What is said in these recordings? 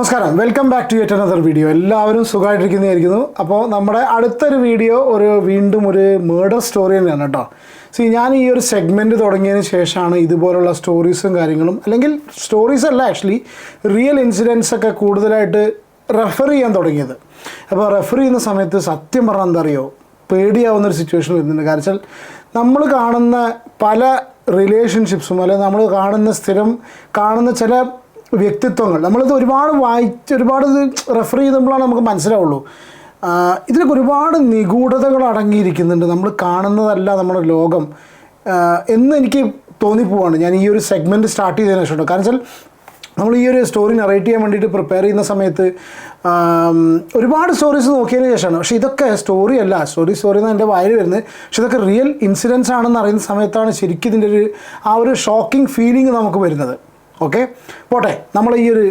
നമസ്കാരം, welcome back to yet another video. എല്ലാവരും സുഖമായിട്ടിരിക്കുന്നതായിരിക്കുന്നു. അപ്പോൾ നമ്മുടെ അടുത്തൊരു വീഡിയോ വീണ്ടും ഒരു മേർഡർ സ്റ്റോറി തന്നെയാണ് കേട്ടോ. ഞാൻ ഈ ഒരു സെഗ്മെൻറ്റ് തുടങ്ങിയതിന് ശേഷമാണ് ഇതുപോലുള്ള സ്റ്റോറീസും കാര്യങ്ങളും, അല്ലെങ്കിൽ സ്റ്റോറീസ് അല്ല ആക്ച്വലി റിയൽ ഇൻസിഡൻസ് ഒക്കെ കൂടുതലായിട്ട് റെഫർ ചെയ്യാൻ തുടങ്ങിയത്. അപ്പോൾ റെഫർ ചെയ്യുന്ന സമയത്ത് സത്യം പറഞ്ഞാൽ എന്താ അറിയോ, പേടിയാവുന്നൊരു സിറ്റുവേഷൻ വരുന്നുണ്ട്. കാരണം വെച്ചാൽ നമ്മൾ കാണുന്ന പല റിലേഷൻഷിപ്സും, അല്ലെങ്കിൽ നമ്മൾ സ്ഥിരം കാണുന്ന ചില വ്യക്തിത്വങ്ങൾ, നമ്മളിത് ഒരുപാട് ഇത് റെഫർ ചെയ്തപ്പോഴാണ് നമുക്ക് മനസ്സിലാവുള്ളൂ. ഇതിലൊക്കെ ഒരുപാട് നിഗൂഢതകൾ അടങ്ങിയിരിക്കുന്നുണ്ട്. നമ്മൾ കാണുന്നതല്ല നമ്മുടെ ലോകം എന്ന് എനിക്ക് തോന്നിപ്പോവാണ് ഞാൻ ഈ ഒരു സെഗ്മെൻറ്റ് സ്റ്റാർട്ട് ചെയ്തതിനു ശേഷം. കാരണം വെച്ചാൽ നമ്മൾ ഈ ഒരു സ്റ്റോറി നറേറ്റ് ചെയ്യാൻ വേണ്ടിയിട്ട് പ്രിപ്പയർ ചെയ്യുന്ന സമയത്ത് ഒരുപാട് സ്റ്റോറീസ് നോക്കിയതിന് ശേഷമാണ്. പക്ഷേ ഇതൊക്കെ സ്റ്റോറി അല്ല, സ്റ്റോറി എന്ന് എൻ്റെ വായിൽ വരുന്നത്. പക്ഷേ ഇതൊക്കെ റിയൽ ഇൻസിഡൻസ് ആണെന്ന് അറിയുന്ന സമയത്താണ് ശരിക്കും ഇതിൻ്റെ ഒരു ഷോക്കിംഗ് ഫീലിംഗ് നമുക്ക് വരുന്നത്. ഓക്കെ, പോട്ടെ, നമ്മൾ ഈ ഒരു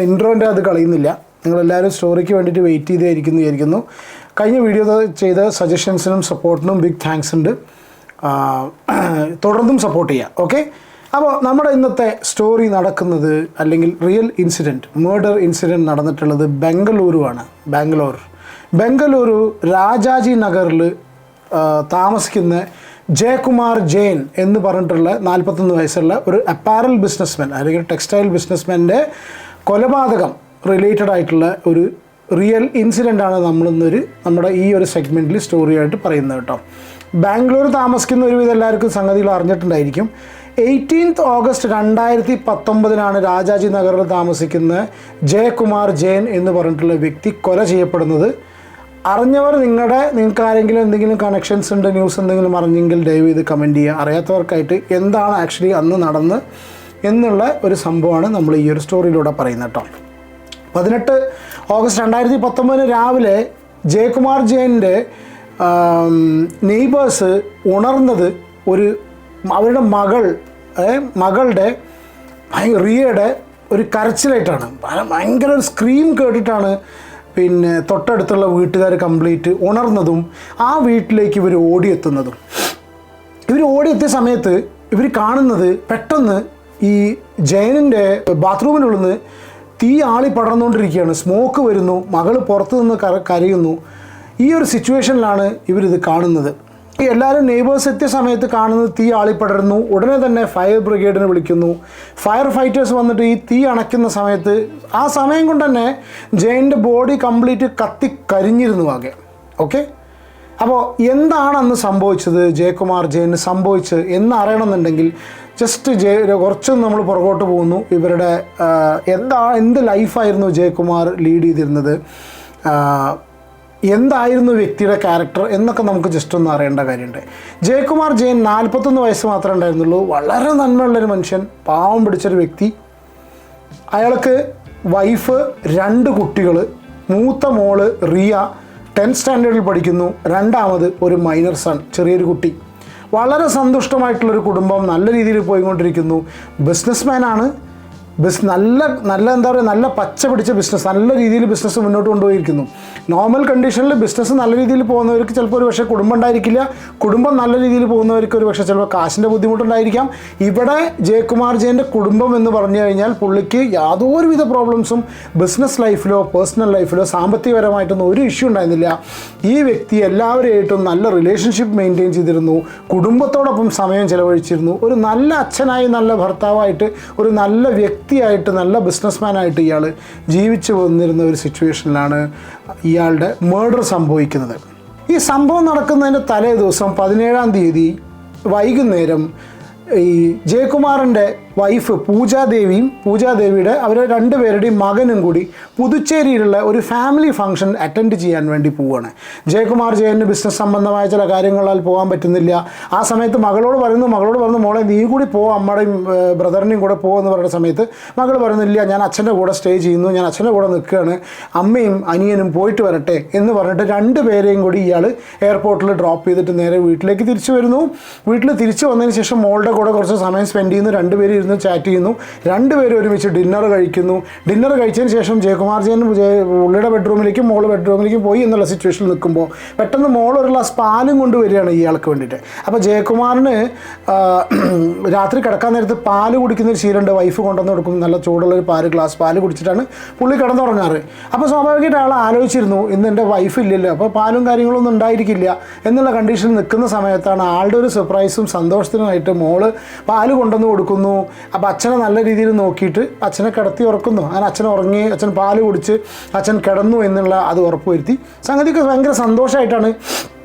ഇൻട്രോൻ്റെ അത് കളയുന്നില്ല. നിങ്ങളെല്ലാവരും സ്റ്റോറിക്ക് വേണ്ടിയിട്ട് വെയിറ്റ് ചെയ്തിരിക്കുന്നു. കഴിഞ്ഞ വീഡിയോ ചെയ്ത സജഷൻസിനും സപ്പോർട്ടിനും ബിഗ് താങ്ക്സ് ഉണ്ട്. തുടർന്നും സപ്പോർട്ട് ചെയ്യുക. ഓക്കെ, അപ്പോൾ നമ്മുടെ ഇന്നത്തെ സ്റ്റോറി നടക്കുന്നത്, അല്ലെങ്കിൽ റിയൽ ഇൻസിഡൻറ്റ്, മേർഡർ ഇൻസിഡൻറ്റ് നടന്നിട്ടുള്ളത് ബംഗളൂരുവാണ്. ബംഗളൂരു രാജാജി നഗറിൽ താമസിക്കുന്ന ജയകുമാർ ജെയിൻ എന്ന് പറഞ്ഞിട്ടുള്ള 41 വയസ്സുള്ള ഒരു അപ്പാരൽ ബിസിനസ്മാൻ, അല്ലെങ്കിൽ ടെക്സ്റ്റൈൽ ബിസിനസ്മാൻ്റെ കൊലപാതകം റിലേറ്റഡ് ആയിട്ടുള്ള ഒരു റിയൽ ഇൻസിഡൻ്റാണ് നമ്മുടെ ഈ ഒരു സെഗ്മെൻറ്റിൽ സ്റ്റോറിയായിട്ട് പറയുന്നത് കേട്ടോ. ബാംഗ്ലൂർ താമസിക്കുന്ന ഒരുവിധം എല്ലാവർക്കും സംഗതികൾ അറിഞ്ഞിട്ടുണ്ടായിരിക്കും. 18 ഓഗസ്റ്റ് 2019 രാജാജി നഗറിൽ താമസിക്കുന്ന ജയകുമാർ ജെയിൻ എന്ന് പറഞ്ഞിട്ടുള്ള വ്യക്തി കൊല ചെയ്യപ്പെടുന്നത്. അറിഞ്ഞവർ നിങ്ങൾക്ക് ആരെങ്കിലും എന്തെങ്കിലും കണക്ഷൻസ് ഉണ്ട്, ന്യൂസ് എന്തെങ്കിലും അറിഞ്ഞെങ്കിൽ ദയവ് ചെയ്ത് കമൻറ്റ് ചെയ്യുക. അറിയാത്തവർക്കായിട്ട് എന്താണ് ആക്ച്വലി അന്ന് നടന്ന് എന്നുള്ള ഒരു സംഭവമാണ് നമ്മൾ ഈ ഒരു സ്റ്റോറിയിലൂടെ പറയുന്നത് കേട്ടോ. 18 ഓഗസ്റ്റ് 2019 രാവിലെ ജയകുമാർ ജെയിൻ്റെ നെയ്ബേഴ്സ് ഉണർന്നത് അവരുടെ മകളുടെ റിയയുടെ ഒരു കരച്ചിലായിട്ടാണ്. ഭയങ്കര ഒരു സ്ക്രീം കേട്ടിട്ടാണ് തൊട്ടടുത്തുള്ള വീട്ടുകാർ കംപ്ലീറ്റ് ഉണർന്നതും ആ വീട്ടിലേക്ക് ഇവർ ഓടിയെത്തുന്നതും. ഓടിയെത്തിയ സമയത്ത് ഇവർ കാണുന്നത്, പെട്ടെന്ന് ഈ ജയനിൻ്റെ ബാത്റൂമിനുള്ളിൽ നിന്ന് തീ ആളി പടർന്നുകൊണ്ടിരിക്കുകയാണ്. സ്മോക്ക് വരുന്നു, മകൾ പുറത്തു നിന്ന് കരയുന്നു. ഈ ഒരു സിറ്റുവേഷനിലാണ് ഇവരിത് കാണുന്നത്. എല്ലാവരും നെയ്ബേഴ്സ് എത്തിയ സമയത്ത് കാണുന്നത് തീ ആളിപ്പടരുന്നു. ഉടനെ തന്നെ ഫയർ ബ്രിഗേഡിനെ വിളിക്കുന്നു. ഫയർ ഫൈറ്റേഴ്സ് വന്നിട്ട് ഈ തീ അണയ്ക്കുന്ന സമയത്ത്, ആ സമയം കൊണ്ട് തന്നെ ജയൻ്റെ ബോഡി കംപ്ലീറ്റ് കരിഞ്ഞിരുന്നു ആകെ. ഓക്കെ, അപ്പോൾ എന്താണ് അന്ന് സംഭവിച്ചത്, ജയകുമാർ ജെയിന് സംഭവിച്ചത് എന്ന് അറിയണമെന്നുണ്ടെങ്കിൽ ജസ്റ്റ് കുറച്ചൊന്ന് നമ്മൾ പുറകോട്ട് പോകുന്നു. ഇവരുടെ എന്ത് ലൈഫായിരുന്നു ജയകുമാർ ലീഡ് ചെയ്തിരുന്നത്, എന്തായിരുന്നു വ്യക്തിയുടെ ക്യാരക്ടർ എന്നൊക്കെ നമുക്ക് ജസ്റ്റ് ഒന്ന് അറിയേണ്ട കാര്യമുണ്ട്. ജയകുമാർ ജെയിൻ 41 വയസ്സ് മാത്രമേ ഉണ്ടായിരുന്നുള്ളൂ. വളരെ നന്മയുള്ളൊരു മനുഷ്യൻ, പാവം പിടിച്ചൊരു വ്യക്തി. അയാൾക്ക് വൈഫ്, 2 കുട്ടികൾ. മൂത്ത മോള് റിയ 10th സ്റ്റാൻഡേർഡിൽ പഠിക്കുന്നു. രണ്ടാമത് ഒരു മൈനർ സൺ, ചെറിയൊരു കുട്ടി. വളരെ സന്തുഷ്ടമായിട്ടുള്ളൊരു കുടുംബം, നല്ല രീതിയിൽ പോയിക്കൊണ്ടിരിക്കുന്നു. ബിസിനസ്മാനാണ്. നല്ല പച്ച പിടിച്ച ബിസിനസ്, നല്ല രീതിയിൽ ബിസിനസ് മുന്നോട്ട് കൊണ്ടുപോയിരിക്കുന്നു. നോർമൽ കണ്ടീഷനിൽ ബിസിനസ് നല്ല രീതിയിൽ പോകുന്നവർക്ക് ചിലപ്പോൾ ഒരു പക്ഷേ കുടുംബം ഉണ്ടായിരിക്കില്ല. കുടുംബം നല്ല രീതിയിൽ പോകുന്നവർക്ക് ഒരു പക്ഷേ ചിലപ്പോൾ കാശിൻ്റെ ബുദ്ധിമുട്ടുണ്ടായിരിക്കാം. ഇവിടെ ജയകുമാർ ജെയിൻ്റെ കുടുംബം എന്ന് പറഞ്ഞു കഴിഞ്ഞാൽ പുള്ളിക്ക് യാതൊരുവിധ പ്രോബ്ലംസും ബിസിനസ് ലൈഫിലോ പേഴ്സണൽ ലൈഫിലോ സാമ്പത്തികപരമായിട്ടൊന്നും ഒരു ഇഷ്യൂ ഉണ്ടായിരുന്നില്ല. ഈ വ്യക്തി എല്ലാവരെയായിട്ടും നല്ല റിലേഷൻഷിപ്പ് മെയിൻറ്റെയിൻ ചെയ്തിരുന്നു. കുടുംബത്തോടൊപ്പം സമയം ചിലവഴിച്ചിരുന്നു. ഒരു നല്ല അച്ഛനായി, നല്ല ഭർത്താവായിട്ട്, ഒരു നല്ല വ്യക്തിയായിട്ട്, നല്ല ബിസിനസ്മാനായിട്ട് ഇയാൾ ജീവിച്ചു വന്നിരുന്ന ഒരു സിറ്റുവേഷനിലാണ് ഇയാളുടെ മേർഡർ സംഭവിക്കുന്നത്. ഈ സംഭവം നടക്കുന്നതിൻ്റെ തലേ ദിവസം 17-ാം തീയതി വൈകുന്നേരം ഈ ജയകുമാറിൻ്റെ വൈഫ് പൂജാദേവിയുടെ അവരെ 2 പേരുടെയും മകനും കൂടി പുതുച്ചേരിയിലുള്ള ഒരു ഫാമിലി ഫംഗ്ഷൻ അറ്റൻഡ് ചെയ്യാൻ വേണ്ടി പോവുകയാണ്. ജയകുമാർ ജെയിന് ബിസിനസ് സംബന്ധമായ ചില കാര്യങ്ങളാൽ പോകാൻ പറ്റുന്നില്ല. ആ സമയത്ത് മകളോട് പറയുന്നു മോളെ നീ കൂടി അമ്മയുടെയും ബ്രദറിനെയും കൂടെ പോകുമെന്ന് പറയുന്ന സമയത്ത് മകൾ പറയുന്നില്ല, ഞാൻ അച്ഛൻ്റെ കൂടെ സ്റ്റേ ചെയ്യുന്നു, ഞാൻ അച്ഛൻ്റെ കൂടെ നിൽക്കുകയാണ്, അമ്മയും അനിയനും പോയിട്ട് വരട്ടെ എന്ന് പറഞ്ഞിട്ട് 2 പേരെയും കൂടി ഇയാൾ എയർപോർട്ടിൽ ഡ്രോപ്പ് ചെയ്തിട്ട് നേരെ വീട്ടിലേക്ക് തിരിച്ചു വരുന്നു. വീട്ടിൽ തിരിച്ചു വന്നതിന് ശേഷം മോളുടെ കൂടെ കുറച്ച് സമയം സ്പെൻഡ് ചെയ്യുന്നു. 2 പേര് ഇരുന്ന് ചാറ്റ് ചെയ്യുന്നു. രണ്ടുപേരും ഒരുമിച്ച് ഡിന്നർ കഴിക്കുന്നു. ഡിന്നർ കഴിച്ചതിന് ശേഷം ജയകുമാർ ജയൻ പുള്ളിയുടെ ബെഡ്റൂമിലേക്കും മോള് ബെഡ്റൂമിലേക്കും പോയി എന്നുള്ള സിറ്റുവേഷനിൽ നിൽക്കുമ്പോൾ പെട്ടെന്ന് മോൾ ഒരു ഗ്ലാസ് പാലും കൊണ്ട് വരികയാണ് ഇയാൾക്ക് വേണ്ടിയിട്ട്. അപ്പോൾ ജയകുമാറിന് രാത്രി കിടക്കാൻ നേരത്ത് പാല് കുടിക്കുന്നൊരു ശീലമുണ്ട്. വൈഫ് കൊണ്ടുവന്ന് കൊടുക്കും, നല്ല ചൂടുള്ളൊരു ഗ്ലാസ് പാല് കുടിച്ചിട്ടാണ് പുള്ളി കിടന്നുറങ്ങാറ്. അപ്പോൾ സ്വാഭാവികമായിട്ട് ആൾ ആലോചിച്ചിരുന്നു, ഇന്ന് എൻ്റെ വൈഫ് ഇല്ലല്ലോ, അപ്പോൾ പാലും കാര്യങ്ങളൊന്നും ഉണ്ടായിരിക്കില്ല എന്നുള്ള കണ്ടീഷനിൽ നിൽക്കുന്ന സമയത്താണ് ആളുടെ ഒരു സർപ്രൈസും സന്തോഷത്തിനുമായിട്ട് മോള് പാല് കൊണ്ടുവന്ന് കൊടുക്കുന്നു. അപ്പോൾ അച്ഛനെ നല്ല രീതിയിൽ നോക്കിയിട്ട് അച്ഛനെ കിടത്തി ഉറക്കുന്നു. അങ്ങനെ അച്ഛൻ ഉറങ്ങി, അച്ഛൻ പാല് കുടിച്ച് അച്ഛൻ കിടന്നു എന്നുള്ള അത് ഉറപ്പുവരുത്തി. സംഗതിക്ക് ഭയങ്കര സന്തോഷമായിട്ടാണ്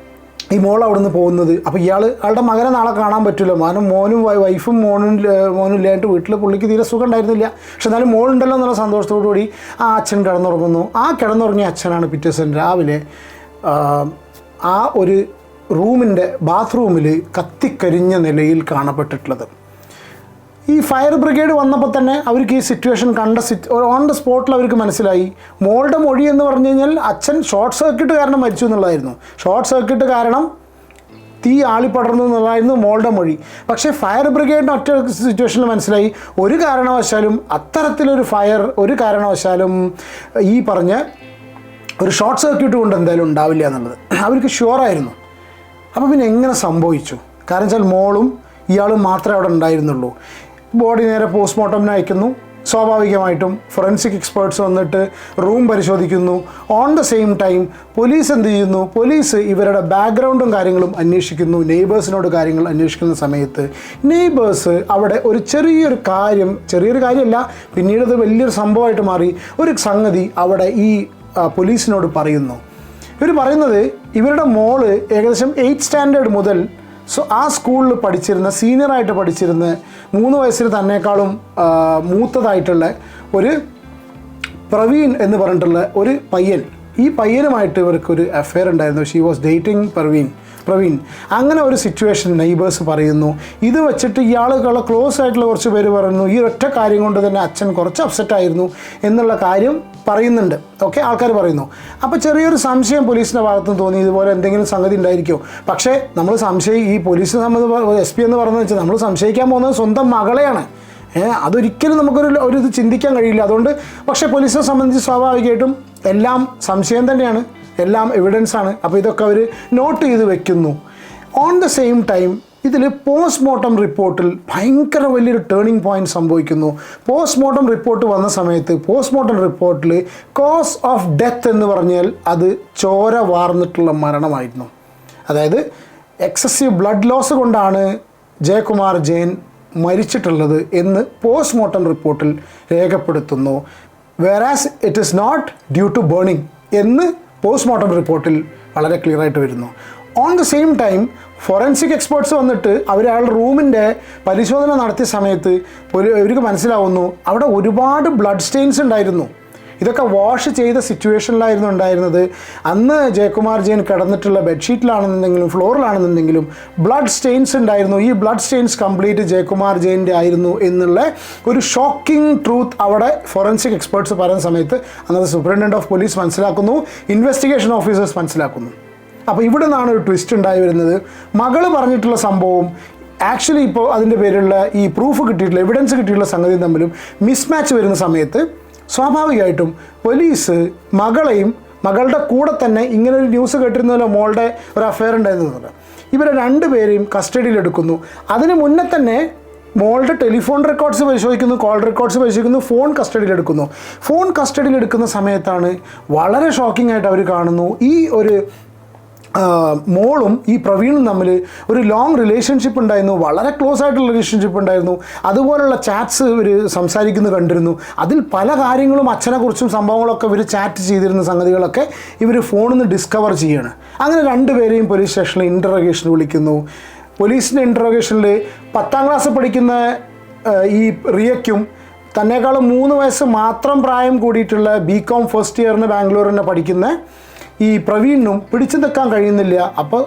ഈ മോൾ അവിടെ നിന്ന് പോകുന്നത്. അപ്പോൾ ആളുടെ മകനെ നാളെ കാണാൻ പറ്റില്ല, കാരണം മോനും വൈഫും മോനും ഇല്ലായിട്ട് വീട്ടിൽ പുള്ളിക്ക് തീരെ സുഖം ഉണ്ടായിരുന്നില്ല. പക്ഷെ എന്നാലും മോളുണ്ടല്ലോ എന്നുള്ള സന്തോഷത്തോടു കൂടി ആ അച്ഛൻ കിടന്നുറങ്ങുന്നു. ആ കിടന്നുറങ്ങിയ അച്ഛനാണ് പിറ്റേ ദിവസം രാവിലെ ആ ഒരു റൂമിൻ്റെ ബാത്റൂമിൽ കത്തിക്കരിഞ്ഞ നിലയിൽ കാണപ്പെട്ടിട്ടുള്ളത്. ഈ ഫയർ ബ്രിഗേഡ് വന്നപ്പോൾ തന്നെ അവർക്ക് ഈ സിറ്റുവേഷൻ ഓൺ ദ സ്പോട്ടിൽ അവർക്ക് മനസ്സിലായി. മോളുടെ മൊഴി എന്ന് പറഞ്ഞു കഴിഞ്ഞാൽ അച്ഛൻ ഷോർട്ട് സർക്യൂട്ട് കാരണം മരിച്ചു എന്നുള്ളതായിരുന്നു. ഷോർട്ട് സർക്യൂട്ട് കാരണം തീ ആളിപ്പടർന്നു എന്നുള്ളതായിരുന്നു മോളുടെ മൊഴി. പക്ഷേ ഫയർ ബ്രിഗേഡിന് ഒറ്റ സിറ്റുവേഷനിൽ മനസ്സിലായി, ഒരു കാരണവശാലും അത്തരത്തിലൊരു ഫയർ ഒരു കാരണവശാലും ഈ പറഞ്ഞ ഒരു ഷോർട്ട് സർക്യൂട്ട് കൊണ്ട് എന്തായാലും ഉണ്ടാവില്ല എന്നുള്ളത് അവർക്ക് ഷുവറായിരുന്നു. അപ്പോൾ പിന്നെ എങ്ങനെ സംഭവിച്ചു? കാരണം വെച്ചാൽ മോളും ഇയാളും മാത്രമേ അവിടെ ഉണ്ടായിരുന്നുള്ളൂ. ബോഡി നേരെ പോസ്റ്റ്മോർട്ടമിന് അയക്കുന്നു. സ്വാഭാവികമായിട്ടും ഫോറൻസിക് എക്സ്പേർട്സ് വന്നിട്ട് റൂം പരിശോധിക്കുന്നു. On the same time police എന്ത് ചെയ്യുന്നു? പോലീസ് ഇവരുടെ ബാക്ക്ഗ്രൗണ്ടും കാര്യങ്ങളും അന്വേഷിക്കുന്നു. നെയ്ബേഴ്സിനോട് കാര്യങ്ങൾ അന്വേഷിക്കുന്ന സമയത്ത് നെയ്ബേഴ്സ് അവിടെ ഒരു ചെറിയൊരു കാര്യമല്ല, പിന്നീട് ഇത് വലിയൊരു സംഭവമായിട്ട് മാറി. ഒരു സംഗതി അവിടെ ഈ പോലീസിനോട് പറയുന്നു. ഇവർ പറയുന്നത് ഇവരുടെ മോള് ഏകദേശം 8th സ്റ്റാൻഡേർഡ് മുതൽ ആ സ്കൂളിൽ പഠിച്ചിരുന്ന സീനിയറായിട്ട് പഠിച്ചിരുന്ന 3 വയസ്സിന് തന്നെക്കാളും മൂത്തതായിട്ടുള്ള ഒരു പ്രവീൺ എന്ന് പറഞ്ഞിട്ടുള്ള ഒരു പയ്യൻ, ഈ പയ്യനുമായിട്ട് ഇവർക്കൊരു അഫെയർ ഉണ്ടായിരുന്നു. She was dating Praveen. അങ്ങനെ ഒരു സിറ്റുവേഷൻ നെയ്ബേഴ്സ് പറയുന്നു. ഇത് വെച്ചിട്ട് ഇയാളുകളെ ക്ലോസ് ആയിട്ടുള്ള കുറച്ച് പേര് പറയുന്നു ഈ ഒറ്റ കാര്യം കൊണ്ട് തന്നെ അച്ഛൻ കുറച്ച് അപ്സെറ്റായിരുന്നു എന്നുള്ള കാര്യം പറയുന്നുണ്ട്. ഓക്കെ, ആൾക്കാർ പറയുന്നു. അപ്പോൾ ചെറിയൊരു സംശയം പോലീസിൻ്റെ ഭാഗത്തുനിന്ന് തോന്നി, ഇതുപോലെ എന്തെങ്കിലും സംഗതി ഉണ്ടായിരിക്കുമോ. പക്ഷേ നമ്മൾ ഈ പോലീസിനെ സംബന്ധിച്ച് SP എന്ന് പറഞ്ഞതെന്ന് വെച്ചാൽ നമ്മൾ സംശയിക്കാൻ പോകുന്നത് സ്വന്തം മകളെയാണ്. അതൊരിക്കലും നമുക്കൊരു ഇത് ചിന്തിക്കാൻ കഴിയില്ല. അതുകൊണ്ട് പക്ഷേ പോലീസിനെ സംബന്ധിച്ച് സ്വാഭാവികമായിട്ടും എല്ലാം സംശയം തന്നെയാണ്, എല്ലാം എവിഡൻസാണ്. അപ്പോൾ ഇതൊക്കെ അവർ നോട്ട് ചെയ്ത് വെക്കുന്നു. ഓൺ ദ സെയിം ടൈം ഇതിൽ പോസ്റ്റ്മോർട്ടം റിപ്പോർട്ടിൽ ഭയങ്കര വലിയൊരു ടേണിംഗ് പോയിന്റ് സംഭവിക്കുന്നു. പോസ്റ്റ്മോർട്ടം റിപ്പോർട്ട് വന്ന സമയത്ത് പോസ്റ്റ്മോർട്ടം റിപ്പോർട്ടിൽ കോസ് ഓഫ് ഡെത്ത് എന്ന് പറഞ്ഞാൽ അത് ചോര വാർന്നിട്ടുള്ള മരണമായിരുന്നു. അതായത് എക്സസീവ് ബ്ലഡ് ലോസ് കൊണ്ടാണ് ജയകുമാർ ജയൻ മരിച്ചിട്ടുള്ളത് എന്ന് പോസ്റ്റ്മോർട്ടം റിപ്പോർട്ടിൽ രേഖപ്പെടുത്തുന്നു. Whereas it is not due to burning എന്ന് പോസ്റ്റ്മോർട്ടം റിപ്പോർട്ടിൽ വളരെ ക്ലിയർ ആയിട്ട് വരുന്നു. On the same time forensic experts വന്നിട്ട് അവരയാളുടെ റൂമിൻ്റെ പരിശോധന നടത്തിയ സമയത്ത് ഇവർക്ക് മനസ്സിലാവുന്നു അവിടെ ഒരുപാട് ബ്ലഡ് സ്റ്റെയിൻസ് ഉണ്ടായിരുന്നു. ഇതൊക്കെ വാഷ് ചെയ്ത സിറ്റുവേഷനിലായിരുന്നു ഉണ്ടായിരുന്നത്. അന്ന് ജയകുമാർ ജയൻ കിടന്നിട്ടുള്ള ബെഡ്ഷീറ്റിലാണെന്നുണ്ടെങ്കിലും ഫ്ലോറിലാണെന്നുണ്ടെങ്കിലും ബ്ലഡ് സ്റ്റെയിൻസ് ഉണ്ടായിരുന്നു. ഈ ബ്ലഡ് സ്റ്റെയിൻസ് കംപ്ലീറ്റ് ജയകുമാർ ജയൻ്റെ ആയിരുന്നു എന്നുള്ള ഒരു ഷോക്കിംഗ് ട്രൂത്ത് അവിടെ ഫോറൻസിക് എക്സ്പേർട്സ് പറയുന്ന സമയത്ത് അന്നത്തെ സൂപ്രണ്ടൻ്റ് ഓഫ് പോലീസ് മനസ്സിലാക്കുന്നു, ഇൻവെസ്റ്റിഗേഷൻ ഓഫീസേഴ്സ് മനസ്സിലാക്കുന്നു. അപ്പോൾ ഇവിടെ നിന്നാണ് ഒരു ട്വിസ്റ്റ് ഉണ്ടായി വരുന്നത്. മകള് പറഞ്ഞിട്ടുള്ള സംഭവം ആക്ച്വലി ഇപ്പോൾ അതിൻ്റെ പേരിലുള്ള ഈ പ്രൂഫ് കിട്ടിയിട്ടുള്ള എവിഡൻസ് കിട്ടിയിട്ടുള്ള സംഗതി തമ്മിലും മിസ്മാച്ച് വരുന്ന സമയത്ത് സ്വാഭാവികമായിട്ടും പോലീസ് മകളുടെ കൂടെ തന്നെ ഇങ്ങനൊരു ന്യൂസ് കേട്ടിരുന്നല്ലോ, മോളുടെ ഒരു അഫെയർ ഉണ്ടായിരുന്നത്, ഇവരെ 2 പേരെയും കസ്റ്റഡിയിലെടുക്കുന്നു. അതിന് മുന്നേ തന്നെ മോളുടെ ടെലിഫോൺ റെക്കോർഡ്സ് പരിശോധിക്കുന്നു, കോൾ റെക്കോർഡ്സ് പരിശോധിക്കുന്നു, ഫോൺ കസ്റ്റഡിയിലെടുക്കുന്നു. ഫോൺ കസ്റ്റഡിയിലെടുക്കുന്ന സമയത്താണ് വളരെ ഷോക്കിംഗ് ആയിട്ട് അവർ കാണുന്നു ഈ ഒരു മോളും ഈ പ്രവീണും തമ്മിൽ ഒരു ലോങ് റിലേഷൻഷിപ്പ് ഉണ്ടായിരുന്നു, വളരെ ക്ലോസ് ആയിട്ടുള്ള റിലേഷൻഷിപ്പ് ഉണ്ടായിരുന്നു. അതുപോലുള്ള ചാറ്റ്സ് ഇവർ സംസാരിക്കുന്നത് കണ്ടിരുന്നു. അതിൽ പല കാര്യങ്ങളും അച്ഛനെക്കുറിച്ചും സംഭവങ്ങളൊക്കെ ഇവർ ചാറ്റ് ചെയ്തിരുന്ന സംഗതികളൊക്കെ ഇവർ ഫോണിൽ നിന്ന് ഡിസ്കവർ ചെയ്യാണ്. അങ്ങനെ 2 പേരെയും പോലീസ് സ്റ്റേഷനിൽ ഇൻ്ററോഗേഷൻ വിളിക്കുന്നു. പോലീസിൻ്റെ ഇൻ്ററോഗേഷനിൽ 10ാം ക്ലാസ് പഠിക്കുന്ന ഈ റിയയ്ക്കും തന്നെക്കാളും 3 വയസ്സ് മാത്രം പ്രായം കൂടിയിട്ടുള്ള BCom ഫസ്റ്റ് ഇയറിന് ബാംഗ്ലൂരിൽ പഠിക്കുന്ന ഈ പ്രവീണിനും പിടിച്ചു നിൽക്കാൻ കഴിയുന്നില്ല. അപ്പോൾ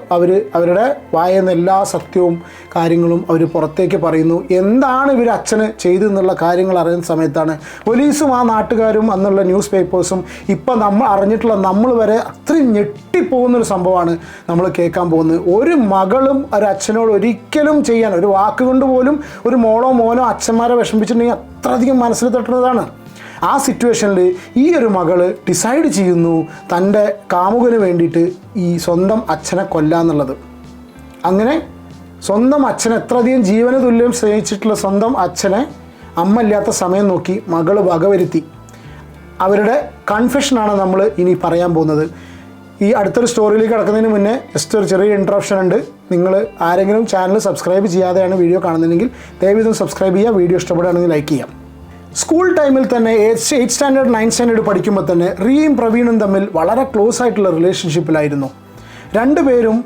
അവരുടെ വായെന്ന എല്ലാ സത്യവും കാര്യങ്ങളും അവർ പുറത്തേക്ക് പറയുന്നു. എന്താണ് ഇവർ അച്ഛന് ചെയ്തെന്നുള്ള കാര്യങ്ങൾ അറിയുന്ന സമയത്താണ് പോലീസും ആ നാട്ടുകാരും അന്നുള്ള ന്യൂസ് പേപ്പേഴ്സും ഇപ്പം നമ്മൾ അറിഞ്ഞിട്ടുള്ള നമ്മൾ വരെ അത്രയും ഞെട്ടിപ്പോകുന്നൊരു സംഭവമാണ് നമ്മൾ കേൾക്കാൻ പോകുന്നത്. ഒരു മകളും ഒരു അച്ഛനോട് ഒരിക്കലും ചെയ്യാൻ ഒരു വാക്കുകൊണ്ട് പോലും ഒരു മോളോ മോനോ അച്ഛന്മാരെ വിഷമിച്ചിട്ടുണ്ടെങ്കിൽ അത്രയധികം മനസ്സിൽ തട്ടുന്നതാണ്. ആ സിറ്റുവേഷനിൽ ഈ ഒരു മകള് ഡിസൈഡ് ചെയ്യുന്നു തൻ്റെ കാമുകന് വേണ്ടിയിട്ട് ഈ സ്വന്തം അച്ഛനെ കൊല്ലാന്നുള്ളത്. അങ്ങനെ സ്വന്തം അച്ഛനെ എത്രയധികം ജീവന തുല്യം സ്നേഹിച്ചിട്ടുള്ള സ്വന്തം അച്ഛനെ അമ്മ ഇല്ലാത്ത സമയം നോക്കി മകള് വകവരുത്തി. അവരുടെ കൺഫെഷനാണ് നമ്മൾ ഇനി പറയാൻ പോകുന്നത്. ഈ അടുത്തൊരു സ്റ്റോറിയിലേക്ക് കിടക്കുന്നതിന് മുന്നേ ജസ്റ്റ് ഒരു ചെറിയ ഇൻട്രപ്ഷൻ ഉണ്ട്. നിങ്ങൾ ആരെങ്കിലും ചാനൽ സബ്സ്ക്രൈബ് ചെയ്യാതെയാണ് വീഡിയോ കാണുന്നതെങ്കിൽ ദയവായി സബ്സ്ക്രൈബ് ചെയ്യുക. വീഡിയോ ഇഷ്ടപ്പെടുകയാണെങ്കിൽ ലൈക്ക് ചെയ്യാം. സ്കൂൾ ടൈമിൽ തന്നെ 8th സ്റ്റാൻഡേർഡ് 9th സ്റ്റാൻഡേർഡ് പഠിക്കുമ്പോൾ തന്നെ റിയയും പ്രവീണും തമ്മിൽ വളരെ ക്ലോസ് ആയിട്ടുള്ള റിലേഷൻഷിപ്പിലായിരുന്നു. രണ്ടുപേരും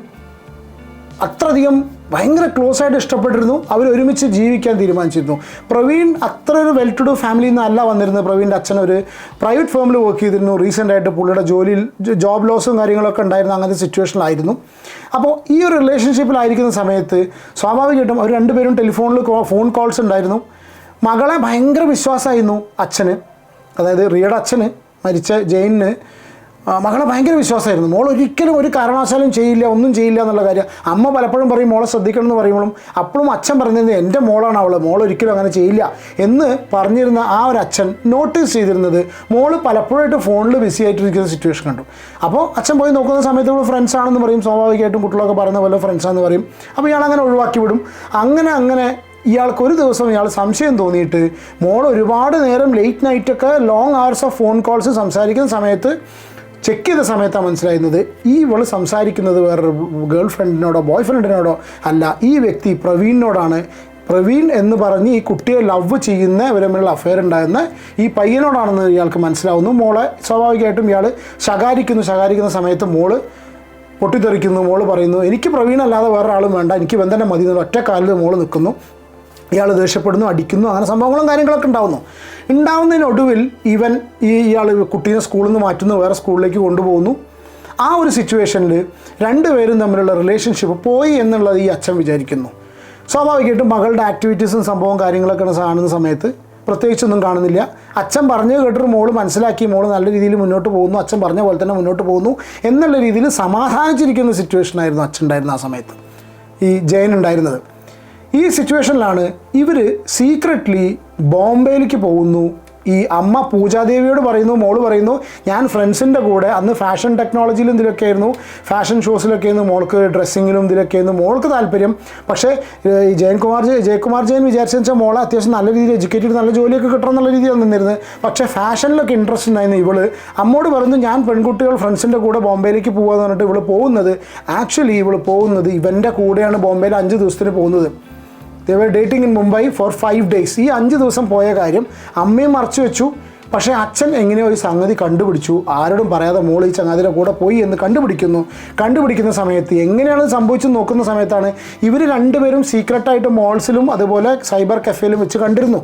അത്രയധികം ഭയങ്കര ക്ലോസ് ആയിട്ട് ഇഷ്ടപ്പെട്ടിരുന്നു. അവർ ഒരുമിച്ച് ജീവിക്കാൻ തീരുമാനിച്ചിരുന്നു. പ്രവീൺ അത്ര ഒരു വെൽ ടു ഡു ഫാമിലിയിൽ നിന്നല്ല വന്നിരുന്നത്. പ്രവീണിൻ്റെ അച്ഛൻ ഒരു പ്രൈവറ്റ് ഫേമിൽ വർക്ക് ചെയ്തിരുന്നു. റീസെൻ്റായിട്ട് പുള്ളിയുടെ ജോലിയിൽ ജോബ് ലോസും കാര്യങ്ങളൊക്കെ ഉണ്ടായിരുന്നു. അങ്ങനത്തെ സിറ്റുവേഷനിലായിരുന്നു. അപ്പോൾ ഈ ഒരു റിലേഷൻഷിപ്പിലായിരിക്കുന്ന സമയത്ത് സ്വാഭാവികമായിട്ടും അവർ രണ്ടുപേരും ഫോൺ കോൾസ് ഉണ്ടായിരുന്നു. മകളെ ഭയങ്കര വിശ്വാസമായിരുന്നു അച്ഛന്, അതായത് റിയയുടെ അച്ഛന് മരിച്ച ജെയിനിന് മകളെ ഭയങ്കര വിശ്വാസമായിരുന്നു. മോൾ ഒരിക്കലും ഒരു കാരണവശാലും ചെയ്യില്ല, ഒന്നും ചെയ്യില്ല എന്നുള്ള കാര്യം അമ്മ പലപ്പോഴും പറയും മോളെ ശ്രദ്ധിക്കണം എന്ന് പറയുമ്പോഴും അപ്പോഴും അച്ഛൻ പറഞ്ഞിരുന്നത് എൻ്റെ മോളാണ് മോൾ ഒരിക്കലും അങ്ങനെ ചെയ്യില്ല എന്ന് പറഞ്ഞിരുന്ന ആ ഒരു അച്ഛൻ നോട്ടീസ് ചെയ്തിരുന്നത് മോള് പലപ്പോഴായിട്ട് ഫോണിൽ ബിസി ആയിട്ടിരിക്കുന്ന സിറ്റുവേഷൻ കണ്ടു. അപ്പോൾ അച്ഛൻ പോയി നോക്കുന്ന സമയത്ത് ഇവിടെ ഫ്രണ്ട്സ് ആണെന്ന് പറയും. സ്വാഭാവികമായിട്ടും കുട്ടികളൊക്കെ പറയുന്ന പോലെ ഫ്രണ്ട്സാണെന്ന് പറയും. അപ്പോൾ ഇയാൾ അങ്ങനെ ഒഴിവാക്കി വിടും. അങ്ങനെ ഇയാൾക്ക് ഒരു ദിവസം ഇയാൾ സംശയം തോന്നിയിട്ട് മോൾ ഒരുപാട് നേരം ലേറ്റ് നൈറ്റൊക്കെ long hours of phone calls സംസാരിക്കുന്ന സമയത്ത് ചെക്ക് ചെയ്ത സമയത്താണ് മനസ്സിലായിരുന്നത് ഇവൾ സംസാരിക്കുന്നത് വേറൊരു ഗേൾ ഫ്രണ്ടിനോടോ ബോയ് ഫ്രണ്ടിനോടോ അല്ല, ഈ വ്യക്തി പ്രവീണിനോടാണ്. പ്രവീൺ എന്ന് പറഞ്ഞ് ഈ കുട്ടിയെ ലവ് ചെയ്യുന്ന ഇവരുള്ള അഫെയർ ഉണ്ടാകുന്ന ഈ പയ്യനോടാണെന്ന് ഇയാൾക്ക് മനസ്സിലാവുന്നു. മോളെ സ്വാഭാവികമായിട്ടും ഇയാൾ ശകാരിക്കുന്ന സമയത്ത് മോള് പൊട്ടിത്തെറിക്കുന്നു. മോള് പറയുന്നു എനിക്ക് പ്രവീണല്ലാതെ വേറൊരാളും വേണ്ട, എനിക്ക് ഇവൻ തന്നെ മതി എന്നുള്ള ഒറ്റ കാലിൽ മോള് നിൽക്കുന്നു. ഇയാൾ ദേഷ്യപ്പെടുന്നു, അടിക്കുന്നു, അങ്ങനെ സംഭവങ്ങളും കാര്യങ്ങളൊക്കെ ഉണ്ടാവുന്നതിനൊടുവിൽ ഇയാൾ കുട്ടീനെ സ്കൂളിൽ നിന്ന് മാറ്റുന്നു, വേറെ സ്കൂളിലേക്ക് കൊണ്ടുപോകുന്നു. ആ ഒരു സിറ്റുവേഷനിൽ രണ്ടുപേരും തമ്മിലുള്ള റിലേഷൻഷിപ്പ് പോയി എന്നുള്ളത് ഈ അച്ഛൻ വിചാരിക്കുന്നു. സ്വാഭാവികമായിട്ടും മകളുടെ ആക്ടിവിറ്റീസും സംഭവം കാര്യങ്ങളൊക്കെ കാണുന്ന സമയത്ത് പ്രത്യേകിച്ചൊന്നും കാണുന്നില്ല. അച്ഛൻ പറഞ്ഞു കേട്ടിട്ട് മോള് മനസ്സിലാക്കി, മോള് നല്ല രീതിയിൽ മുന്നോട്ട് പോകുന്നു, അച്ഛൻ പറഞ്ഞ പോലെ തന്നെ മുന്നോട്ട് പോകുന്നു എന്നുള്ള രീതിയിൽ സമാധാനിച്ചിരിക്കുന്ന സിറ്റുവേഷനായിരുന്നു അച്ഛൻ ഉണ്ടായിരുന്ന ആ സമയത്ത് ഈ ജയൻ ഉണ്ടായിരുന്നത്. ഈ സിറ്റുവേഷനിലാണ് ഇവർ സീക്രട്ട്ലി ബോംബെയിലേക്ക് പോകുന്നു. ഈ അമ്മ പൂജാദേവിയോട് പറയുന്നു, മോള് പറയുന്നു ഞാൻ ഫ്രണ്ട്സിൻ്റെ കൂടെ അന്ന് ഫാഷൻ ടെക്നോളജിയിലും ഇതിലൊക്കെ ആയിരുന്നു, ഫാഷൻ ഷോസിലൊക്കെ ആയിരുന്നു, മോൾക്ക് ഡ്രസ്സിങ്ങിലും ഇതിലൊക്കെ ആയിരുന്നു മോൾക്ക് താല്പര്യം. പക്ഷേ ഈ ജയകുമാർ ജയൻ വിചാരിച്ചെന്ന് വെച്ചാൽ മോളെ അത്യാവശ്യം നല്ല രീതിയിൽ എഡ്യൂക്കേറ്റഡ് നല്ല ജോലിയൊക്കെ കിട്ടണം എന്നുള്ള രീതിയിൽ നിന്നിരുന്നത്. പക്ഷേ ഫാഷനിലൊക്കെ ഇൻട്രസ്റ്റ് ഉണ്ടായിരുന്നു ഇവള്. അമ്മോട് പറഞ്ഞു ഞാൻ പെൺകുട്ടികൾ ഫ്രണ്ട്സിൻ്റെ കൂടെ ബോംബെയിലേക്ക് പോകുകയെന്ന് പറഞ്ഞിട്ട് ഇവള് പോകുന്നത് ആക്ച്വലി ഇവൻ്റെ കൂടെയാണ് ബോംബെയിൽ 5 ദിവസത്തിന് പോകുന്നത്. They were dating in Mumbai for 5 days. ഈ 5 ദിവസം പോയ കാര്യം അമ്മയും മറച്ചു വെച്ചു. പക്ഷേ അച്ഛൻ എങ്ങനെയോ ഈ സംഗതി കണ്ടുപിടിച്ചു. ആരോടും പറയാതെ മോൾ ഈ ചങ്ങാതിയുടെ കൂടെ പോയി എന്ന് കണ്ടുപിടിക്കുന്ന സമയത്ത് എങ്ങനെയാണ് സംഭവിച്ചെന്ന് നോക്കുന്ന സമയത്താണ് ഇവർ രണ്ടുപേരും സീക്രട്ടായിട്ട് മോൾസിലും അതുപോലെ സൈബർ കഫേയിലും വെച്ച് കണ്ടിരുന്നു.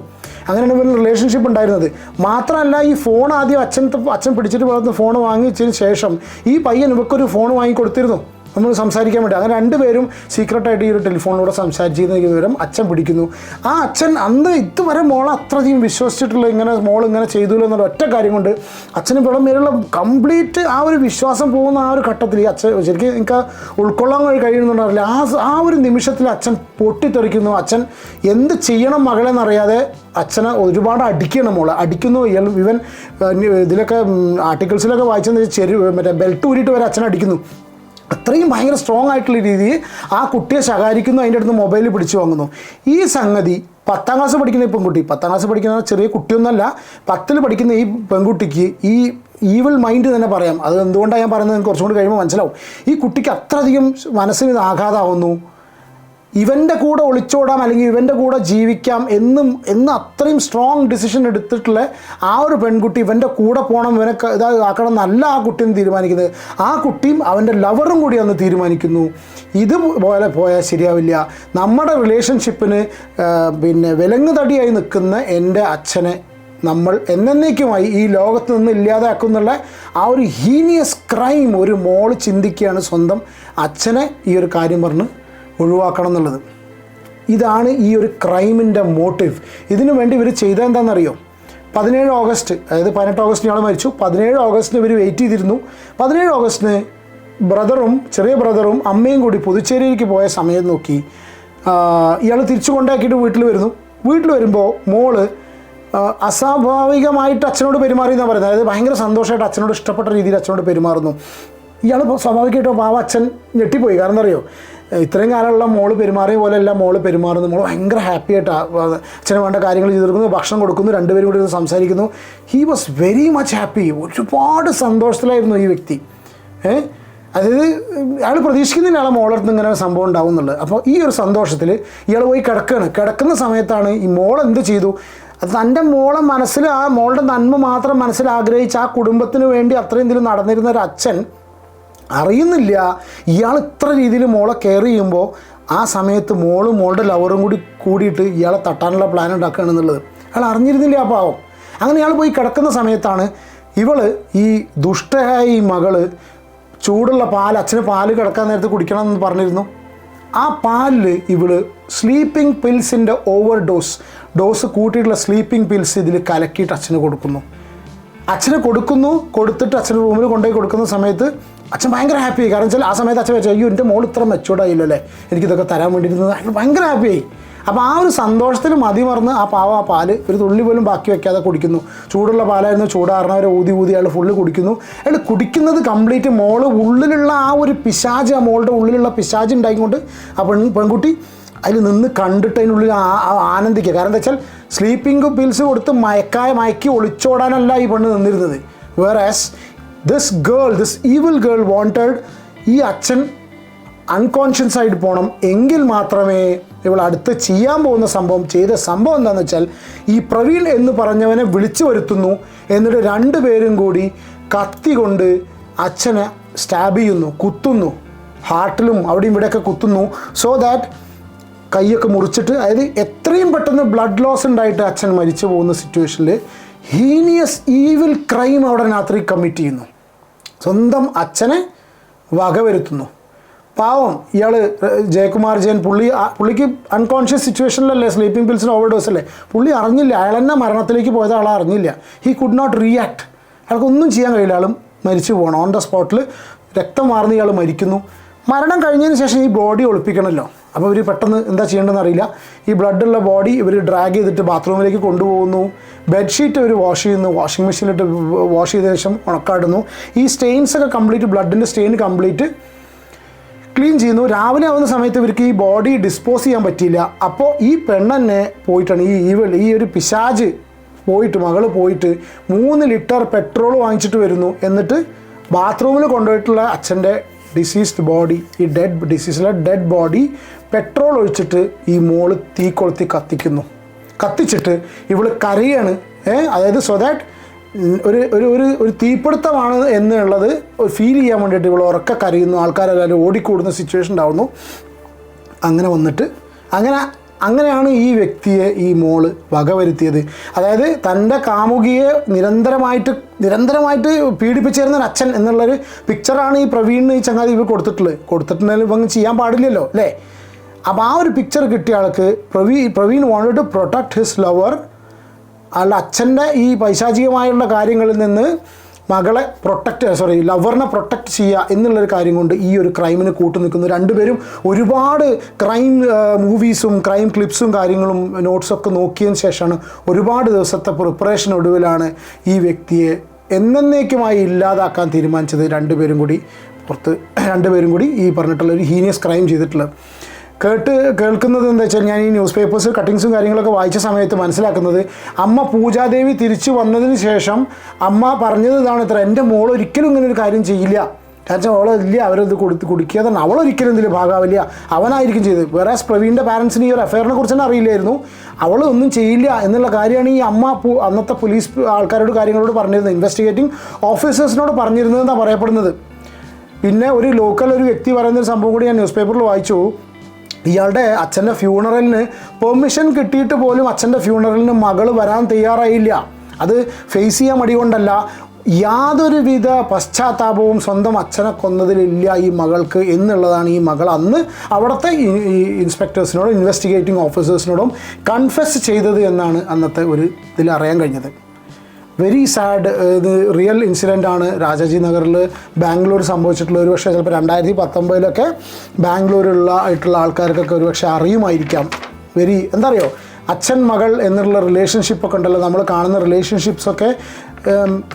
അങ്ങനെയാണ് ഇവർ റിലേഷൻഷിപ്പ് ഉണ്ടായിരുന്നത്. മാത്രമല്ല ഈ ഫോൺ ആദ്യം അച്ഛൻ പിടിച്ചിട്ട് പോകുന്ന ഫോൺ വാങ്ങിച്ചതിന് ശേഷം ഈ പയ്യൻ ഇവക്കൊരു ഫോൺ വാങ്ങി കൊടുത്തിരുന്നു നമ്മൾ സംസാരിക്കാൻ വേണ്ടി. അങ്ങനെ രണ്ടുപേരും സീക്രട്ടായിട്ട് ഈ ഒരു ടെലിഫോണിലൂടെ സംസാരിച്ചിരുന്ന വിവരം അച്ഛൻ പിടിക്കുന്നു. ആ അച്ഛൻ അന്ന് ഇതുവരെ മോളെ അത്രയധികം വിശ്വസിച്ചിട്ടുള്ള മോൾ ഇങ്ങനെ ചെയ്തുല്ലോ എന്നുള്ള ഒറ്റ കാര്യം കൊണ്ട് അച്ഛന് ഇവിടെ മേലുള്ള കംപ്ലീറ്റ് ആ ഒരു വിശ്വാസം പോകുന്ന ആ ഒരു ഘട്ടത്തിൽ ഈ അച്ഛൻ ശരിക്കും എനിക്ക് ഉൾക്കൊള്ളാൻ കഴിയുന്നുണ്ടാവില്ല. ആ ഒരു നിമിഷത്തിൽ അച്ഛൻ പൊട്ടിത്തെറിക്കുന്നു. അച്ഛൻ എന്ത് ചെയ്യണം മകളെന്നറിയാതെ അച്ഛനെ ഒരുപാട് അടിക്കുന്നു. ഇവൻ ഇതിലൊക്കെ ആർട്ടിക്കിൾസിലൊക്കെ വായിച്ചെന്ന് മറ്റേ ബെൽറ്റ് ഊരിയിട്ട് വരെ അച്ഛനെ അടിക്കുന്നു. അത്രയും ഭയങ്കര സ്ട്രോങ് ആയിട്ടുള്ള രീതിയിൽ ആ കുട്ടിയെ ശകാരിക്കുന്നു, അതിൻ്റെ അടുത്ത് മൊബൈൽ പിടിച്ചു വാങ്ങുന്നു. ഈ സംഗതി 10ാം ക്ലാസ് പഠിക്കുന്ന ഈ പെൺകുട്ടി, 10ാം ക്ലാസ് പഠിക്കുന്ന ചെറിയ കുട്ടിയൊന്നുമല്ല, 10ൽ പഠിക്കുന്ന ഈ പെൺകുട്ടിക്ക് ഈ ഈവിൾ മൈൻഡ് തന്നെ പറയാം. അത് എന്തുകൊണ്ടാണ് ഞാൻ പറയുന്നത് കുറച്ചും കൂടി കഴിയുമ്പോൾ മനസ്സിലാവും. ഈ കുട്ടിക്ക് അത്രയധികം മനസ്സിന് ആഘാതമാവുന്നു. ഇവൻ്റെ കൂടെ ഒളിച്ചോടാം അല്ലെങ്കിൽ ഇവൻ്റെ കൂടെ ജീവിക്കാം എന്ന് അത്രയും സ്ട്രോങ് ഡിസിഷൻ എടുത്തിട്ടുള്ള ആ ഒരു പെൺകുട്ടി ഇവൻ്റെ കൂടെ പോകണം, ഇവനെ ഇതാക്കണം എന്നല്ല ആ കുട്ടിയെന്ന് തീരുമാനിക്കുന്നത്. ആ കുട്ടിയും അവൻ്റെ ലവറും കൂടി അന്ന് തീരുമാനിക്കുന്നു ഇതുപോലെ പോയാൽ ശരിയാവില്ല, നമ്മുടെ റിലേഷൻഷിപ്പിന് വിലങ്ങ് തടിയായി നിൽക്കുന്ന എൻ്റെ അച്ഛനെ നമ്മൾ എന്നേക്കുമായി ഈ ലോകത്ത് നിന്ന് ഇല്ലാതാക്കുന്നുള്ള ആ ഒരു ഹീനിയസ് ക്രൈം ഒരു മോള് ചിന്തിക്കുകയാണ്, സ്വന്തം അച്ഛനെ ഈ ഒരു കാര്യം പറഞ്ഞ് ഒഴിവാക്കണം എന്നുള്ളത്. ഇതാണ് ഈ ഒരു ക്രൈമിൻ്റെ മോട്ടീവ്. ഇതിനു വേണ്ടി ഇവർ ചെയ്തത് എന്താണെന്നറിയോ? 17 ഓഗസ്റ്റ്, അതായത് 18 ഓഗസ്റ്റിന് ഇയാൾ മരിച്ചു, 17 ഓഗസ്റ്റിന് ഇവർ വെയിറ്റ് ചെയ്തിരുന്നു. 17 ഓഗസ്റ്റിന് ചെറിയ ബ്രദറും അമ്മയും കൂടി പുതുച്ചേരിയിലേക്ക് പോയ സമയം നോക്കി ഇയാൾ തിരിച്ചു കൊണ്ടാക്കിയിട്ട് വീട്ടിൽ വരുമ്പോൾ മോള് അസ്വാഭാവികമായിട്ട് അച്ഛനോട് പെരുമാറി എന്നാണ് പറയുന്നത്. അതായത് ഭയങ്കര സന്തോഷമായിട്ട് അച്ഛനോട് ഇഷ്ടപ്പെട്ട രീതിയിൽ അച്ഛനോട് പെരുമാറുന്നു. ഇയാൾ സ്വാഭാവികമായിട്ടും പാവ അച്ഛൻ ഞെട്ടിപ്പോയി. കാരണം എന്താ അറിയോ, ഇത്രയും കാലമുള്ള മോള് പെരുമാറിയ പോലെയല്ല മോള് പെരുമാറുന്നു. മോള് ഭയങ്കര ഹാപ്പി ആയിട്ടാണ് അച്ഛന് വേണ്ട കാര്യങ്ങൾ ചെയ്ത് കൊടുക്കുന്നു, ഭക്ഷണം കൊടുക്കുന്നു, രണ്ടുപേരും കൂടി സംസാരിക്കുന്നു. He was very much happy. ഒരുപാട് സന്തോഷത്തിലായിരുന്നു ഈ വ്യക്തി. അതായത് അയാൾ പ്രതീക്ഷിക്കുന്നില്ല അയാളെ മോളടുത്ത് ഇങ്ങനെ സംഭവം ഉണ്ടാവും എന്നുള്ളത്. അപ്പോൾ ഈ ഒരു സന്തോഷത്തിൽ ഇയാൾ പോയി കിടക്കുന്ന സമയത്താണ് ഈ മോൾ എന്ത് ചെയ്തു, അത് തൻ്റെ മോളെ മനസ്സിൽ, ആ മോളുടെ നന്മ മാത്രം മനസ്സിൽ ആഗ്രഹിച്ച് ആ കുടുംബത്തിന് വേണ്ടി അത്രയും ഇതിൽ നടന്നിരുന്ന ഒരു അച്ഛൻ അറിയുന്നില്ല ഇയാൾ ഇത്ര രീതിയിൽ മോളെ കെയർ ചെയ്യുമ്പോൾ ആ സമയത്ത് മോളുടെ ലവറും കൂടിയിട്ട് ഇയാളെ തട്ടാനുള്ള പ്ലാൻ ഉണ്ടാക്കുകയാണെന്നുള്ളത് അയാൾ അറിഞ്ഞിരുന്നില്ല ആ പാവം. അങ്ങനെ ഇയാൾ പോയി കിടക്കുന്ന സമയത്താണ് ഈ ദുഷ്ടയായ ഈ മകള് ചൂടുള്ള പാൽ, അച്ഛന് പാല് കിടക്കാൻ നേരത്ത് കുടിക്കണം എന്ന് പറഞ്ഞിരുന്നു. ആ പാലിൽ സ്ലീപ്പിംഗ് പിൽസിൻ്റെ ഡോസ് കൂട്ടിയിട്ടുള്ള സ്ലീപ്പിംഗ് പിൽസ് ഇതിൽ കലക്കിയിട്ട് അച്ഛന് കൊടുത്തിട്ട് അച്ഛന് റൂമിൽ കൊണ്ടുപോയി കൊടുക്കുന്ന സമയത്ത് അച്ഛൻ ഭയങ്കര ഹാപ്പിയായി. കാരണം വെച്ചാൽ ആ സമയത്ത് അച്ഛൻ വെച്ചാൽ അയ്യോ എൻ്റെ മോൾ ഇത്ര മെച്ചൂർഡായില്ലോ അല്ലേ, എനിക്കിതൊക്കെ തരാൻ വേണ്ടിയിരുന്നത്, ഭയങ്കര ഹാപ്പിയായി. അപ്പോൾ ആ ഒരു സന്തോഷത്തിൽ മതിമറന്ന് ആ പാല് ഒരു തുള്ളി പോലും ബാക്കി വെക്കാതെ കുടിക്കുന്നു. ചൂടുള്ള പാലായിരുന്നു, ചൂടാറിനവരെ ഊതി അയാൾ ഫുള്ള് കുടിക്കുന്നു. അയാൾ കുടിക്കുന്നത് കംപ്ലീറ്റ് മോള് ഉള്ളിലുള്ള ആ ഒരു പിശാച്, ആ മോളുടെ ഉള്ളിലുള്ള പിശാച് ഉണ്ടായിക്കൊണ്ട് ആ പെൺകുട്ടി അതിൽ നിന്ന് കണ്ടിട്ട് അതിനുള്ളിൽ ആനന്ദിക്കുക. കാരണം എന്താ വെച്ചാൽ സ്ലീപ്പിംഗ് പിൽസ് കൊടുത്ത് മയക്കി ഒളിച്ചോടാനല്ല ഈ പെണ്ണ് നിന്നിരുന്നത്. വേറാസ് ദിസ് ഈവിൽ ഗേൾ വാണ്ടഡ് ഈ അച്ഛൻ അൺകോൺഷ്യസ് ആയിട്ട് പോകണം, എങ്കിൽ മാത്രമേ ഇവൾ അടുത്ത് ചെയ്യാൻ പോകുന്ന ചെയ്ത സംഭവം എന്താണെന്ന് വെച്ചാൽ ഈ പ്രവീൺ എന്ന് പറഞ്ഞവനെ വിളിച്ചു വരുത്തുന്നു. എന്നിട്ട് രണ്ടുപേരും കൂടി കത്തി കൊണ്ട് അച്ഛനെ സ്റ്റാബ് ചെയ്യുന്നു, കുത്തുന്നു, ഹാർട്ടിലും അവിടെയും ഇവിടെയൊക്കെ കുത്തുന്നു. സോ ദാറ്റ് കൈയൊക്കെ മുറിച്ചിട്ട്, അതായത് എത്രയും പെട്ടെന്ന് ബ്ലഡ് ലോസ് ഉണ്ടായിട്ട് അച്ഛൻ മരിച്ചു പോകുന്ന സിറ്റുവേഷനിൽ ഹീനിയസ് ഈവിൽ ക്രൈം അവിടെ രാത്രി കമ്മിറ്റ് ചെയ്യുന്നു. സ്വന്തം അച്ഛനെ വകവരുത്തുന്നു. പാവം ഇയാൾ ജയകുമാർ ജയൻ, പുള്ളിക്ക് അൺകോൺഷ്യസ് സിറ്റുവേഷനിലല്ലേ, സ്ലീപ്പിംഗ് പിൽസിന് ഓവർഡോസ് അല്ലേ, പുള്ളി അറിഞ്ഞില്ല, അയാൾ തന്നെ മരണത്തിലേക്ക് പോയത് ആളെ അറിഞ്ഞില്ല. He could not react. അയാൾക്കൊന്നും ചെയ്യാൻ കഴിയില്ല, ആളും മരിച്ചു പോകണം. ഓൺ ദ സ്പോട്ടിൽ രക്തം മാറുന്ന ഇയാൾ മരിക്കുന്നു. മരണം കഴിഞ്ഞതിന് ശേഷം ഈ ബോഡി ഒളിപ്പിക്കണമല്ലോ. അപ്പോൾ ഇവർ പെട്ടെന്ന് എന്താ ചെയ്യേണ്ടതെന്ന് അറിയില്ല. ഈ ബ്ലഡുള്ള ബോഡി ഇവർ ഡ്രാഗ് ചെയ്തിട്ട് ബാത്റൂമിലേക്ക് കൊണ്ടുപോകുന്നു. ബെഡ്ഷീറ്റ് അവർ വാഷ് ചെയ്യുന്നു, വാഷിംഗ് മെഷീനിലിട്ട് വാഷ് ചെയ്ത ശേഷം ഉണക്കാടുന്നു. ഈ സ്റ്റെയിൻസൊക്കെ കംപ്ലീറ്റ്, ബ്ലഡിൻ്റെ സ്റ്റെയിൻ കംപ്ലീറ്റ് ക്ലീൻ ചെയ്യുന്നു. രാവിലെ ആവുന്ന സമയത്ത് ഇവർക്ക് ഈ ബോഡി ഡിസ്പോസ് ചെയ്യാൻ പറ്റിയില്ല. അപ്പോൾ ഈ പെണ്ണെന്നെ പോയിട്ടാണ് ഈ ഒരു പിശാജ് മകള് പോയിട്ട് 3 ലിറ്റർ പെട്രോൾ വാങ്ങിച്ചിട്ട് വരുന്നു. എന്നിട്ട് ബാത്റൂമിൽ കൊണ്ടുപോയിട്ടുള്ള അച്ഛൻ്റെ ഡിസീസ്ഡ് ബോഡി, ഈ ഡെഡ് ബോഡി പെട്രോൾ ഒഴിച്ചിട്ട് ഈ മോള് തീ കൊളുത്തി കത്തിച്ചിട്ട് ഇവള് കരയാണ്. അതായത് സോ ദാറ്റ് ഒരു തീപിടുത്തമാണ് എന്നുള്ളത് ഫീൽ ചെയ്യാൻ വേണ്ടിയിട്ട് ഇവൾ ഉറക്ക കരയുന്നു. ആൾക്കാരെല്ലാവരും ഓടിക്കൂടുന്ന സിറ്റുവേഷൻ ഉണ്ടാവുന്നു. അങ്ങനെ വന്നിട്ട് അങ്ങനെയാണ് ഈ വ്യക്തിയെ ഈ മോള് വകവരുത്തിയത്. അതായത് തൻ്റെ കാമുകിയെ നിരന്തരമായിട്ട് പീഡിപ്പിച്ചിരുന്ന ഒരു അച്ഛൻ എന്നുള്ളൊരു പിക്ചറാണ് ഈ പ്രവീണിന് ഈ ചങ്ങാതി ഇവർ കൊടുത്തിട്ടുണ്ടെങ്കിൽ ഇപ്പം ചെയ്യാൻ പാടില്ലല്ലോ അല്ലേ. അപ്പോൾ ആ ഒരു പിക്ചർ കിട്ടിയ ആൾക്ക് Praveen wanted to protect his lover. ആളുടെ അച്ഛൻ്റെ ഈ പൈശാചികമായുള്ള കാര്യങ്ങളിൽ നിന്ന് ലവറിനെ പ്രൊട്ടക്റ്റ് ചെയ്യുക എന്നുള്ളൊരു കാര്യം കൊണ്ട് ഈ ഒരു ക്രൈമിന് കൂട്ടുനിൽക്കുന്നു. രണ്ടുപേരും ഒരുപാട് ക്രൈം മൂവീസും ക്രൈം ക്ലിപ്സും കാര്യങ്ങളും നോട്ട്സൊക്കെ നോക്കിയതിന് ശേഷമാണ്, ഒരുപാട് ദിവസത്തെ പ്രിപ്പറേഷൻ ഒടുവിലാണ് ഈ വ്യക്തിയെ എന്നേക്കുമായി ഇല്ലാതാക്കാൻ തീരുമാനിച്ചത്. രണ്ടുപേരും കൂടി ഈ പറഞ്ഞിട്ടുള്ള ഒരു ഹീനിയസ് ക്രൈം ചെയ്തിട്ടുള്ളത്. കേൾക്കുന്നത് എന്താ വെച്ചാൽ, ഞാൻ ഈ ന്യൂസ് പേപ്പേഴ്സ് കട്ടിങ്സും കാര്യങ്ങളൊക്കെ വായിച്ച സമയത്ത് മനസ്സിലാക്കുന്നത്, അമ്മ പൂജാദേവി തിരിച്ചു വന്നതിന് ശേഷം അമ്മ പറഞ്ഞത് ഇതാണ്, എൻ്റെ മോൾ ഒരിക്കലും ഇങ്ങനെ ഒരു കാര്യം ചെയ്യില്ല. കാരണം അവളില്ല, അവരത് കുടിക്കാതെ അവളൊരിക്കലും ഇതിൽ ഭാഗമാവില്ല, അവനായിരിക്കും ചെയ്തത്. വേറെ പ്രവീണിൻ്റെ പാരൻസിന് ഈ ഒരു അഫെയറിനെ കുറിച്ച് തന്നെ അറിയില്ലായിരുന്നു. അവൾ ഒന്നും ചെയ്യില്ല എന്നുള്ള കാര്യമാണ് ഈ അമ്മ അന്നത്തെ പോലീസ് കാര്യങ്ങളോട് പറഞ്ഞിരുന്നത്, ഇൻവെസ്റ്റിഗേറ്റിംഗ് ഓഫീസേഴ്സിനോട് പറഞ്ഞിരുന്നതെന്നാണ് പറയപ്പെടുന്നത്. പിന്നെ ഒരു വ്യക്തി പറയുന്നൊരു സംഭവം കൂടി ഞാൻ ന്യൂസ് പേപ്പറിൽ വായിച്ചു. ഇയാളുടെ അച്ഛൻ്റെ ഫ്യൂണറലിന് പെർമിഷൻ കിട്ടിയിട്ട് പോലും അച്ഛൻ്റെ ഫ്യൂണറലിന് മകൾ വരാൻ തയ്യാറായില്ല. അത് ഫേസ് ചെയ്യാൻ മടി കൊണ്ടല്ല, യാതൊരുവിധ പശ്ചാത്താപവും സ്വന്തം അച്ഛനെ കൊന്നതിലില്ല ഈ മകൾക്ക് എന്നുള്ളതാണ് ഈ മകൾ അന്ന് അവിടുത്തെ ഇൻസ്പെക്ടേഴ്സിനോടും ഇൻവെസ്റ്റിഗേറ്റിംഗ് ഓഫീസേഴ്സിനോടും കൺഫെസ് ചെയ്തത് എന്നാണ് അന്നത്തെ ഒരു ഇതിൽ അറിയാൻ കഴിഞ്ഞത്. Very sad. ഇത് റിയൽ ഇൻസിഡൻ്റ് ആണ്. രാജാജി നഗറിൽ ബാംഗ്ലൂർ സംഭവിച്ചിട്ടുള്ള ഒരു പക്ഷേ ചിലപ്പോൾ 2019 ബാംഗ്ലൂരിലുള്ള ആൾക്കാർക്കൊക്കെ ഒരു പക്ഷേ അറിയുമായിരിക്കാം. വെരി എന്താ അറിയോ, അച്ഛൻ മകൾ എന്നുള്ള റിലേഷൻഷിപ്പൊക്കെ ഉണ്ടല്ലോ, നമ്മൾ കാണുന്ന റിലേഷൻഷിപ്സൊക്കെ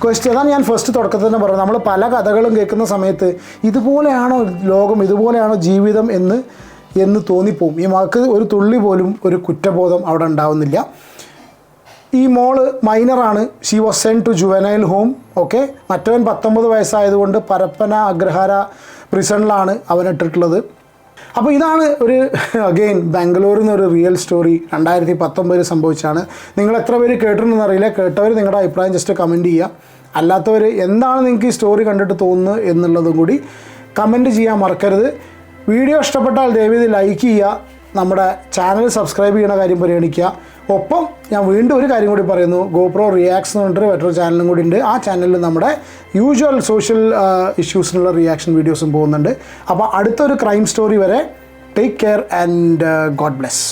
ക്വസ്റ്റ്യൻ. അതാണ് ഞാൻ ഫസ്റ്റ് തുടക്കത്തിൽ തന്നെ പറഞ്ഞത്. നമ്മൾ പല കഥകളും കേൾക്കുന്ന സമയത്ത് ഇതുപോലെയാണോ ലോകം, ഇതുപോലെയാണോ ജീവിതം എന്ന് തോന്നിപ്പോവും. ഈ മകൾക്ക് ഒരു തുള്ളി പോലും ഒരു കുറ്റബോധം അവിടെ ഉണ്ടാവുന്നില്ല. ഈ മോള് മൈനറാണ്. She was send to juvenile home. Okay, മറ്റവൻ 19 വയസ്സായതുകൊണ്ട് പരപ്പന അഗ്രഹാര പ്രിസണിലാണ് അവനിട്ടിട്ടുള്ളത്. അപ്പോൾ ഇതാണ് ഒരു അഗെയിൻ ബാംഗ്ലൂരിൽ നിന്നൊരു റിയൽ സ്റ്റോറി 2019 സംഭവിച്ചാണ്. നിങ്ങൾ എത്ര പേര് കേട്ടിട്ടുണ്ടെന്ന് അറിയില്ല. കേട്ടവർ നിങ്ങളുടെ അഭിപ്രായം ജസ്റ്റ് കമൻറ്റ് ചെയ്യുക. അല്ലാത്തവർ എന്താണ് നിങ്ങൾക്ക് ഈ സ്റ്റോറി കണ്ടിട്ട് തോന്നുന്നത് എന്നുള്ളതും കൂടി കമൻറ്റ് ചെയ്യാൻ മറക്കരുത്. വീഡിയോ ഇഷ്ടപ്പെട്ടാൽ ദയവേത് ലൈക്ക് ചെയ്യുക. നമ്മുടെ ചാനൽ സബ്സ്ക്രൈബ് ചെയ്യുന്ന കാര്യം പരിഗണിക്കുക. ഒപ്പം ഞാൻ വീണ്ടും ഒരു കാര്യം കൂടി പറയുന്നു, ഗോപ്രോ റിയാക്ട്സ് എന്ന് പറഞ്ഞിട്ട് മറ്റൊരു ചാനലും കൂടി ഉണ്ട്. ആ ചാനലിൽ നമ്മുടെ യൂഷ്വൽ സോഷ്യൽ ഇഷ്യൂസിനുള്ള റിയാക്ഷൻ വീഡിയോസും പോകുന്നുണ്ട്. അപ്പോൾ അടുത്തൊരു ക്രൈം സ്റ്റോറി വരെ take care and God bless.